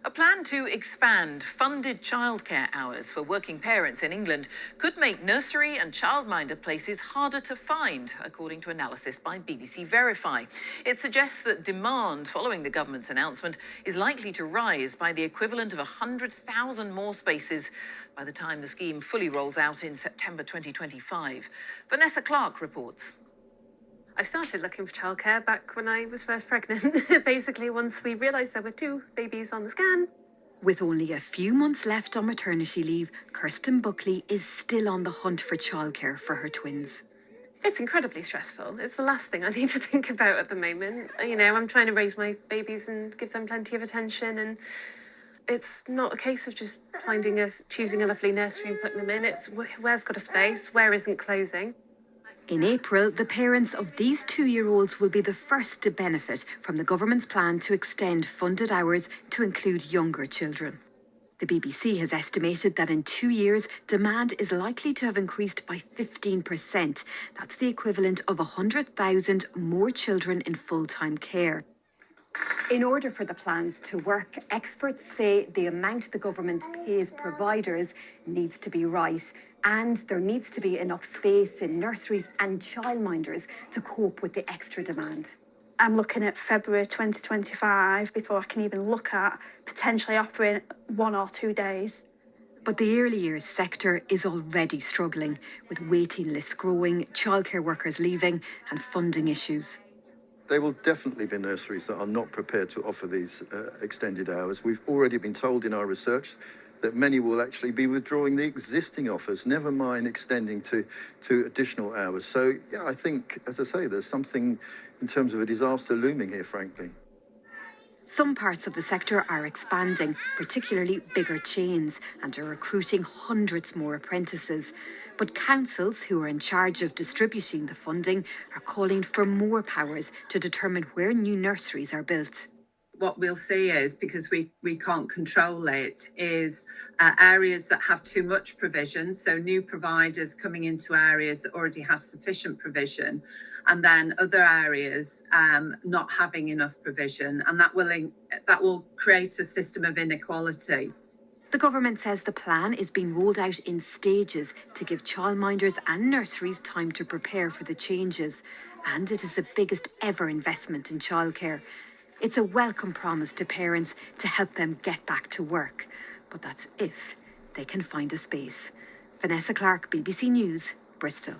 A plan to expand funded childcare hours for working parents in England could make nursery and childminder places harder to find, according to analysis by BBC Verify. It suggests that demand following the government's announcement is likely to rise by the equivalent of 100,000 more spaces by the time the scheme fully rolls out in September 2025. Vanessa Clark reports. I started looking for childcare back when I was first pregnant. Basically, once we realised there were two babies on the scan. With only a few months left on maternity leave, Kirsten Buckley is still on the hunt for childcare for her twins. It's incredibly stressful. It's the last thing I need to think about at the moment. You know, I'm trying to raise my babies and give them plenty of attention, and it's not a case of just choosing a lovely nursery and putting them in. It's where's got a space, where isn't closing. In April, the parents of these 2-year-olds will be the first to benefit from the government's plan to extend funded hours to include younger children. The BBC has estimated that in 2 years, demand is likely to have increased by 15%. That's the equivalent of 100,000 more children in full-time care. In order for the plans to work, experts say the amount the government pays providers needs to be right, and there needs to be enough space in nurseries and childminders to cope with the extra demand. I'm looking at February 2025 before I can even look at potentially offering 1 or 2 days. But the early years sector is already struggling, with waiting lists growing, childcare workers leaving, and funding issues. There will definitely be nurseries that are not prepared to offer these extended hours. We've already been told in our research that many will actually be withdrawing the existing offers, never mind extending to additional hours. So, yeah, I think, as I say, there's something in terms of a disaster looming here, frankly. Some parts of the sector are expanding, particularly bigger chains, and are recruiting hundreds more apprentices. But councils who are in charge of distributing the funding are calling for more powers to determine where new nurseries are built. What we'll see is, because we can't control it, is areas that have too much provision, so new providers coming into areas that already have sufficient provision, and then other areas not having enough provision, and that will create a system of inequality. The government says the plan is being rolled out in stages to give childminders and nurseries time to prepare for the changes, and it is the biggest ever investment in childcare. It's a welcome promise to parents to help them get back to work, but that's if they can find a space. Vanessa Clark, BBC News, Bristol.